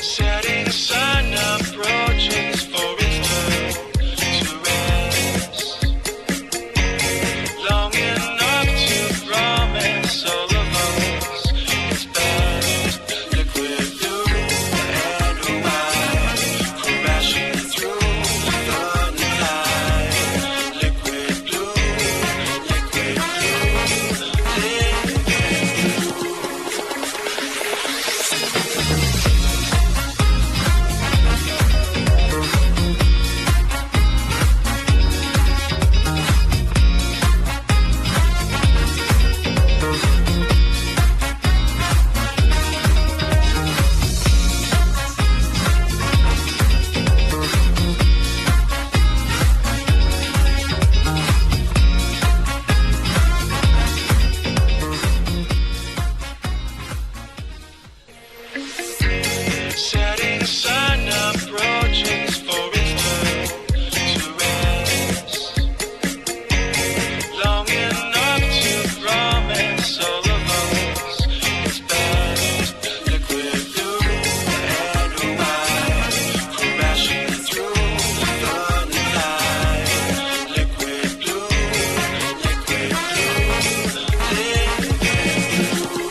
Setting a sun approaches for its turn to rest. Long enough to promise all of us its best. Liquid blue and white, crashing through the night. Liquid blue, liquid blue, liquid blue. Setting sun approaches for its turn to rest. Long enough to promise all of us its best. Liquid blue and white, crashing through the night. Liquid blue, liquid blue, liquid blue.